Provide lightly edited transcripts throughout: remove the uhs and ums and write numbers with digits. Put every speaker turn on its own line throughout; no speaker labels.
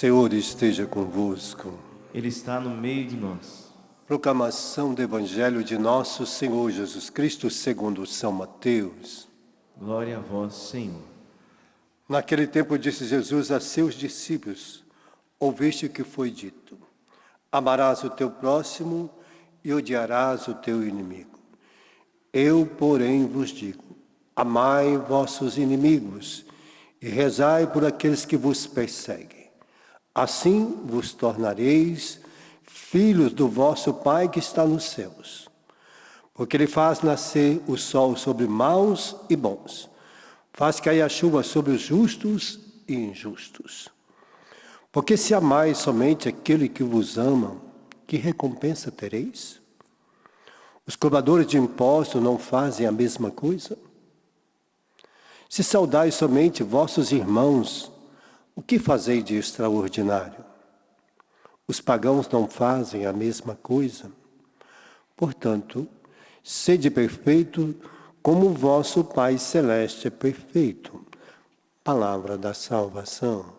Senhor esteja convosco.
Ele está no meio de nós.
Proclamação do Evangelho de nosso Senhor Jesus Cristo segundo São Mateus.
Glória a vós, Senhor.
Naquele tempo disse Jesus a seus discípulos: ouviste o que foi dito: amarás o teu próximo e odiarás o teu inimigo. Eu, porém, vos digo: amai vossos inimigos e rezai por aqueles que vos perseguem. Assim vos tornareis filhos do vosso Pai que está nos céus. Porque Ele faz nascer o sol sobre maus e bons, faz cair a chuva sobre os justos e injustos. Porque se amais somente aquele que vos ama, que recompensa tereis? Os cobradores de impostos não fazem a mesma coisa? Se saudais somente vossos irmãos, o que fazeis de extraordinário? Os pagãos não fazem a mesma coisa? Portanto, sede perfeito, como o vosso Pai Celeste é perfeito. Palavra da salvação.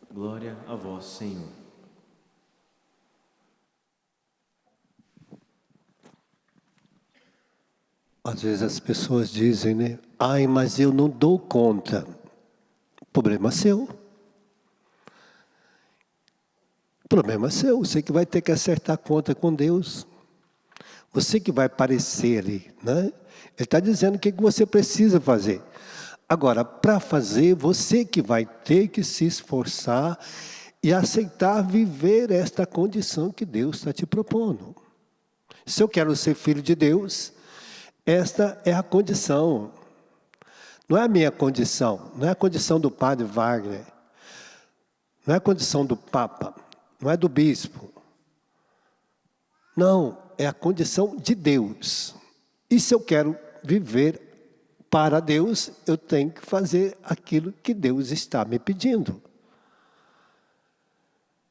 Glória a vós, Senhor.
Às vezes as pessoas dizem, né? Ai, mas eu não dou conta. Problema seu. Problema seu. Você que vai ter que acertar a conta com Deus. Você que vai aparecer ali, né? Ele está dizendo o que você precisa fazer. Agora, para fazer, você que vai ter que se esforçar e aceitar viver esta condição que Deus está te propondo. Se eu quero ser filho de Deus, esta é a condição. Não é a minha condição, não é a condição do padre Wagner, não é a condição do Papa, não é do bispo. Não, é a condição de Deus. E se eu quero viver para Deus, eu tenho que fazer aquilo que Deus está me pedindo.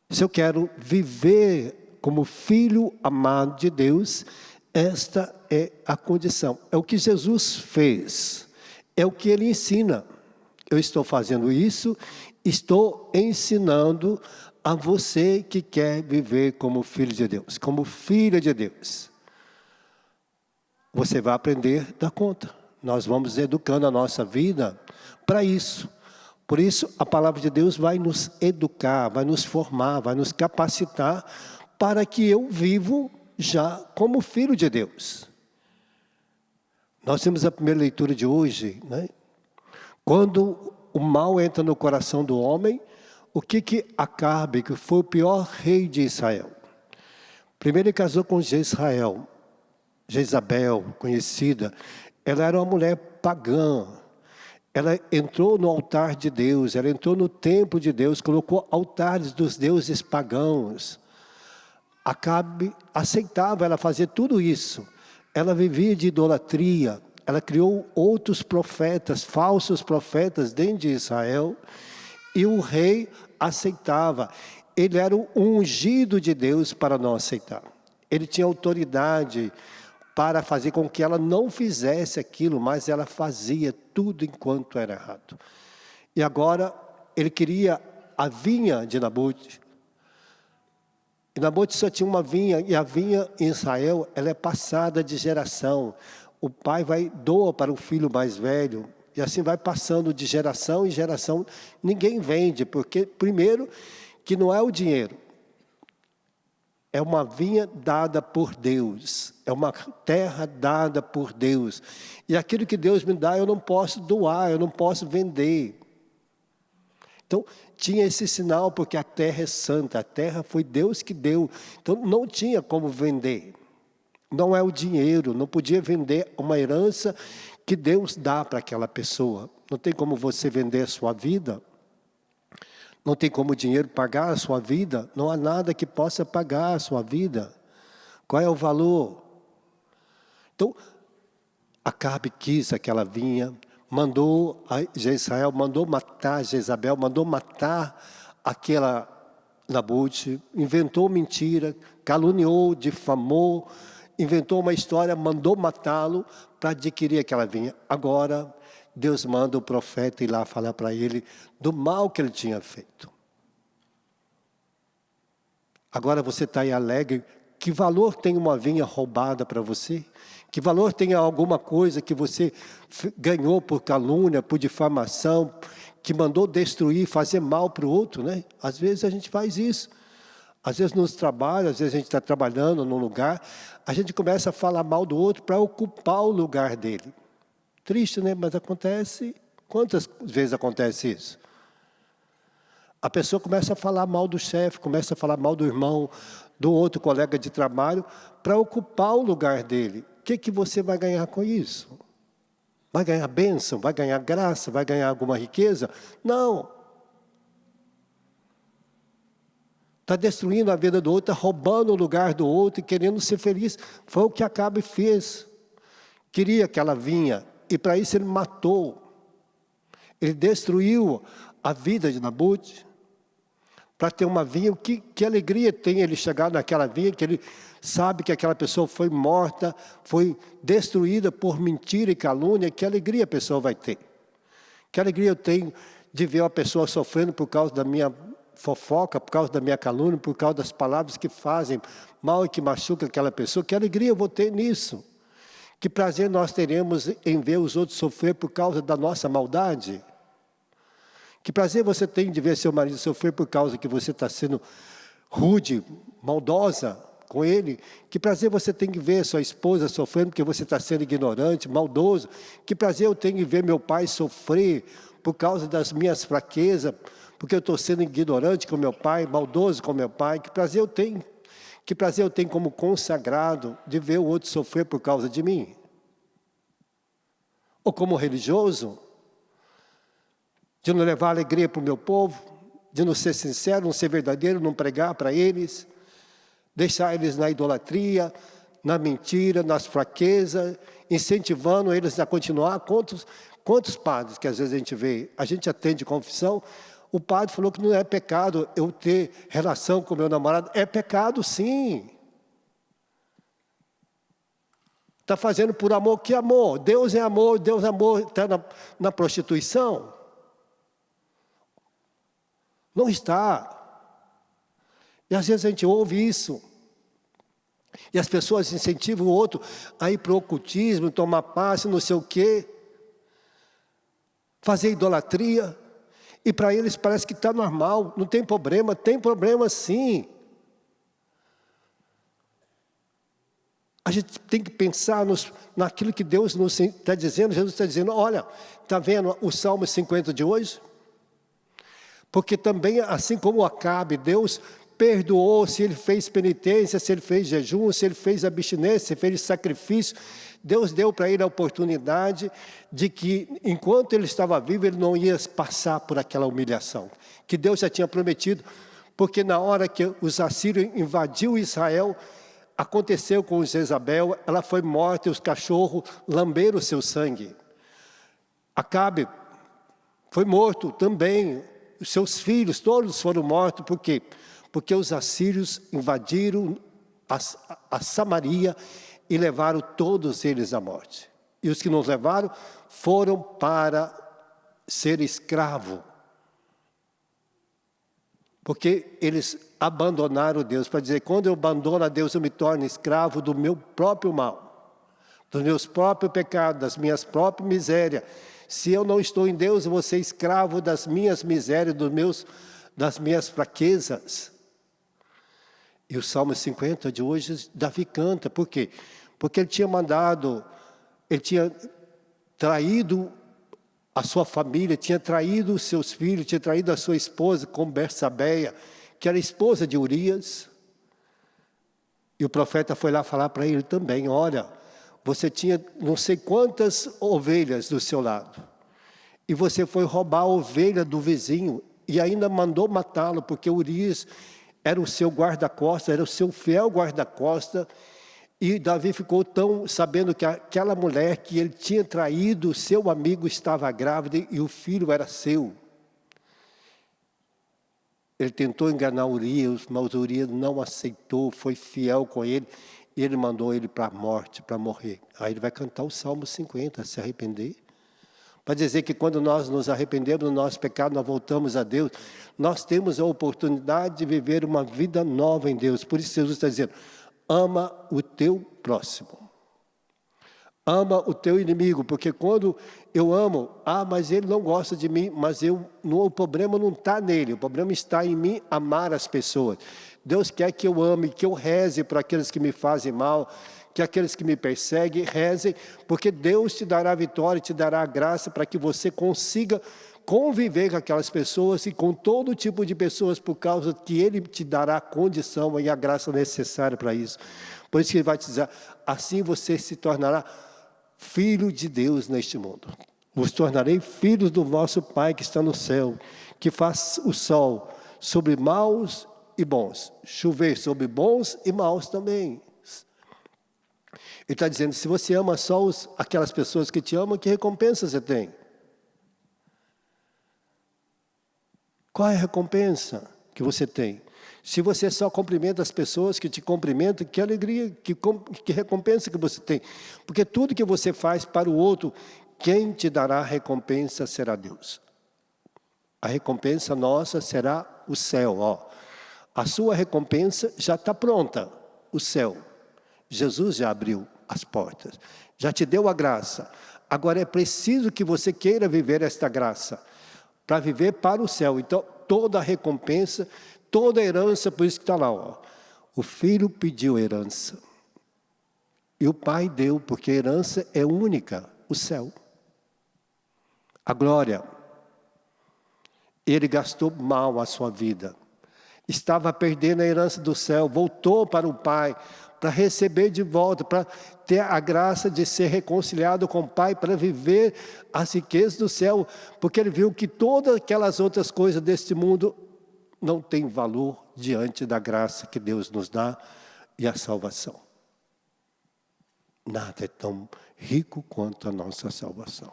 Se eu quero viver como filho amado de Deus, esta é a condição. É o que Jesus fez. É o que Ele ensina. Eu estou fazendo isso, estou ensinando a você que quer viver como filho de Deus, como filha de Deus. Você vai aprender a dar conta. Nós vamos educando a nossa vida para isso. Por isso, a palavra de Deus vai nos educar, vai nos formar, vai nos capacitar para que eu vivo já como filho de Deus. Nós temos a primeira leitura de hoje, né? Quando o mal entra no coração do homem, o que Acabe, que foi o pior rei de Israel? Primeiro ele casou com Jezabel, conhecida. Ela era uma mulher pagã. Ela entrou no altar de Deus, ela entrou no templo de Deus, colocou altares dos deuses pagãos. Acabe aceitava ela fazer tudo isso. Ela vivia de idolatria. Ela criou outros profetas, falsos profetas dentro de Israel. E o rei aceitava. Ele era o ungido de Deus para não aceitar. Ele tinha autoridade para fazer com que ela não fizesse aquilo, mas ela fazia tudo enquanto era errado. E agora ele queria a vinha de Nabote. E Nabote só tinha uma vinha, e a vinha em Israel, ela é passada de geração. O pai doa para o filho mais velho, e assim vai passando de geração em geração. Ninguém vende, porque primeiro que não é o dinheiro. É uma vinha dada por Deus, é uma terra dada por Deus. E aquilo que Deus me dá, eu não posso doar, eu não posso vender. Então, tinha esse sinal, porque a terra é santa, a terra foi Deus que deu. Então, não tinha como vender. Não é o dinheiro, não podia vender uma herança que Deus dá para aquela pessoa. Não tem como você vender a sua vida. Não tem como o dinheiro pagar a sua vida. Não há nada que possa pagar a sua vida. Qual é o valor? Então, Acabe quis aquela vinha, mandou a Israel, mandou matar Jezabel, mandou matar aquela Nabote, inventou mentira, caluniou, difamou, inventou uma história, mandou matá-lo para adquirir aquela vinha. Agora, Deus manda o profeta ir lá falar para ele do mal que ele tinha feito. Agora você está aí alegre. Que valor tem uma vinha roubada para você? Que valor tem alguma coisa que você ganhou por calúnia, por difamação, que mandou destruir, fazer mal para o outro, né? Às vezes a gente faz isso. Às vezes nos trabalhos, às vezes a gente está trabalhando num lugar, a gente começa a falar mal do outro para ocupar o lugar dele. Triste, né? Mas acontece. Quantas vezes acontece isso? A pessoa começa a falar mal do chefe, começa a falar mal do irmão, do outro colega de trabalho, para ocupar o lugar dele. O que você vai ganhar com isso? Vai ganhar bênção? Vai ganhar graça? Vai ganhar alguma riqueza? Não. Está destruindo a vida do outro, está roubando o lugar do outro e querendo ser feliz. Foi o que Acabe fez. Queria que ela vinha, e para isso ele matou. Ele destruiu a vida de Nabute, para ter uma vinha. Que alegria tem ele chegar naquela vinha, que ele sabe que aquela pessoa foi morta, foi destruída por mentira e calúnia. Que alegria a pessoa vai ter. Que alegria eu tenho de ver uma pessoa sofrendo por causa da minha fofoca, por causa da minha calúnia, por causa das palavras que fazem mal e que machucam aquela pessoa. Que alegria eu vou ter nisso. Que prazer nós teremos em ver os outros sofrer por causa da nossa maldade. Que prazer você tem de ver seu marido sofrer por causa que você está sendo rude, maldosa com ele. Que prazer você tem de ver sua esposa sofrendo porque você está sendo ignorante, maldoso. Que prazer eu tenho de ver meu pai sofrer por causa das minhas fraquezas, porque eu estou sendo ignorante com meu pai, maldoso com meu pai. Que prazer eu tenho. Que prazer eu tenho como consagrado de ver o outro sofrer por causa de mim. Ou como religioso, de não levar alegria para o meu povo, de não ser sincero, não ser verdadeiro, não pregar para eles, deixar eles na idolatria, na mentira, nas fraquezas, incentivando eles a continuar. Quantos padres que às vezes a gente atende confissão, o padre falou que não é pecado eu ter relação com meu namorado. É pecado, sim. Está fazendo por amor. Que amor? Deus é amor está na prostituição? Não está. E às vezes a gente ouve isso. E as pessoas incentivam o outro a ir para o ocultismo, tomar passe, não sei o quê. Fazer idolatria. E para eles parece que está normal, não tem problema. Tem problema sim. A gente tem que pensar naquilo que Deus nos está dizendo. Jesus está dizendo, olha, está vendo o Salmo 50 de hoje? Porque também, assim como Acabe, Deus perdoou, se ele fez penitência, se ele fez jejum, se ele fez abstinência, se ele fez sacrifício. Deus deu para ele a oportunidade de que, enquanto ele estava vivo, ele não ia passar por aquela humilhação. Que Deus já tinha prometido, porque na hora que os assírios invadiu Israel, aconteceu com Jezabel, ela foi morta e os cachorros lamberam o seu sangue. Acabe foi morto também, os seus filhos todos foram mortos, por quê? Porque os assírios invadiram a Samaria e levaram todos eles à morte. E os que nos levaram foram para ser escravo. Porque eles abandonaram Deus. Para dizer, quando eu abandono a Deus, eu me torno escravo do meu próprio mal. Dos meus próprios pecados, das minhas próprias misérias. Se eu não estou em Deus, eu vou ser escravo das minhas misérias, das minhas fraquezas. E o Salmo 50 de hoje, Davi canta. Por quê? Porque ele tinha traído a sua família, tinha traído os seus filhos, tinha traído a sua esposa com Bersabeia, que era esposa de Urias. E o profeta foi lá falar para ele também, olha, você tinha não sei quantas ovelhas do seu lado, e você foi roubar a ovelha do vizinho, e ainda mandou matá-lo, porque Urias era o seu guarda-costas, era o seu fiel guarda-costas. E Davi ficou tão sabendo que aquela mulher que ele tinha traído, seu amigo, estava grávida e o filho era seu. Ele tentou enganar Urias, mas Urias não aceitou, foi fiel com ele. E ele mandou ele para a morte, para morrer. Aí ele vai cantar o Salmo 50, se arrepender. Para dizer que quando nós nos arrependemos do nosso pecado, nós voltamos a Deus, nós temos a oportunidade de viver uma vida nova em Deus. Por isso Jesus está dizendo, ama o teu próximo. Ama o teu inimigo, porque quando eu amo, mas ele não gosta de mim, mas o problema não está nele, o problema está em mim amar as pessoas. Deus quer que eu ame, que eu reze para aqueles que me fazem mal, que aqueles que me perseguem rezem, porque Deus te dará a vitória, te dará a graça para que você consiga conviver com aquelas pessoas e com todo tipo de pessoas, por causa que Ele te dará a condição e a graça necessária para isso. Por isso que Ele vai te dizer, assim você se tornará filho de Deus neste mundo. Vos tornarei filhos do vosso Pai que está no céu, que faz o sol sobre maus e bons, chover sobre bons e maus também. Ele está dizendo, se você ama só aquelas pessoas que te amam, que recompensa você tem? Qual é a recompensa que você tem? Se você só cumprimenta as pessoas que te cumprimentam, que alegria, que recompensa que você tem? Porque tudo que você faz para o outro, quem te dará a recompensa será Deus. A recompensa nossa será o céu. A sua recompensa já está pronta, o céu. Jesus já abriu as portas, já te deu a graça. Agora é preciso que você queira viver esta graça, para viver para o céu. Então, toda a recompensa, toda a herança, por isso que está lá. O filho pediu herança. E o pai deu, porque a herança é única, o céu. A glória. Ele gastou mal a sua vida. Estava perdendo a herança do céu, voltou para o Pai, para receber de volta, para ter a graça de ser reconciliado com o Pai, para viver as riquezas do céu, porque ele viu que todas aquelas outras coisas deste mundo não têm valor diante da graça que Deus nos dá e a salvação. Nada é tão rico quanto a nossa salvação.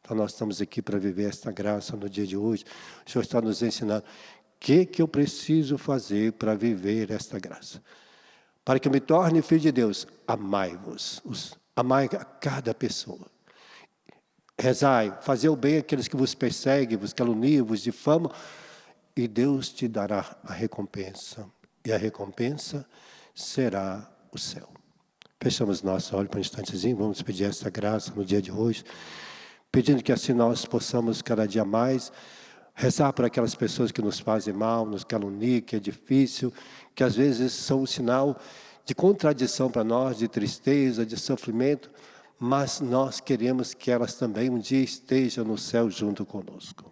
Então nós estamos aqui para viver esta graça no dia de hoje. O Senhor está nos ensinando. O que eu preciso fazer para viver esta graça? Para que eu me torne filho de Deus, amai-vos. Amai a cada pessoa. Rezai, fazei o bem àqueles que vos perseguem, vos caluniam, vos difamam. E Deus te dará a recompensa. E a recompensa será o céu. Fechamos nossos olhos por um instantezinho. Vamos pedir esta graça no dia de hoje. Pedindo que assim nós possamos cada dia mais rezar para aquelas pessoas que nos fazem mal, nos caluniam, que é difícil, que às vezes são um sinal de contradição para nós, de tristeza, de sofrimento, mas nós queremos que elas também um dia estejam no céu junto conosco.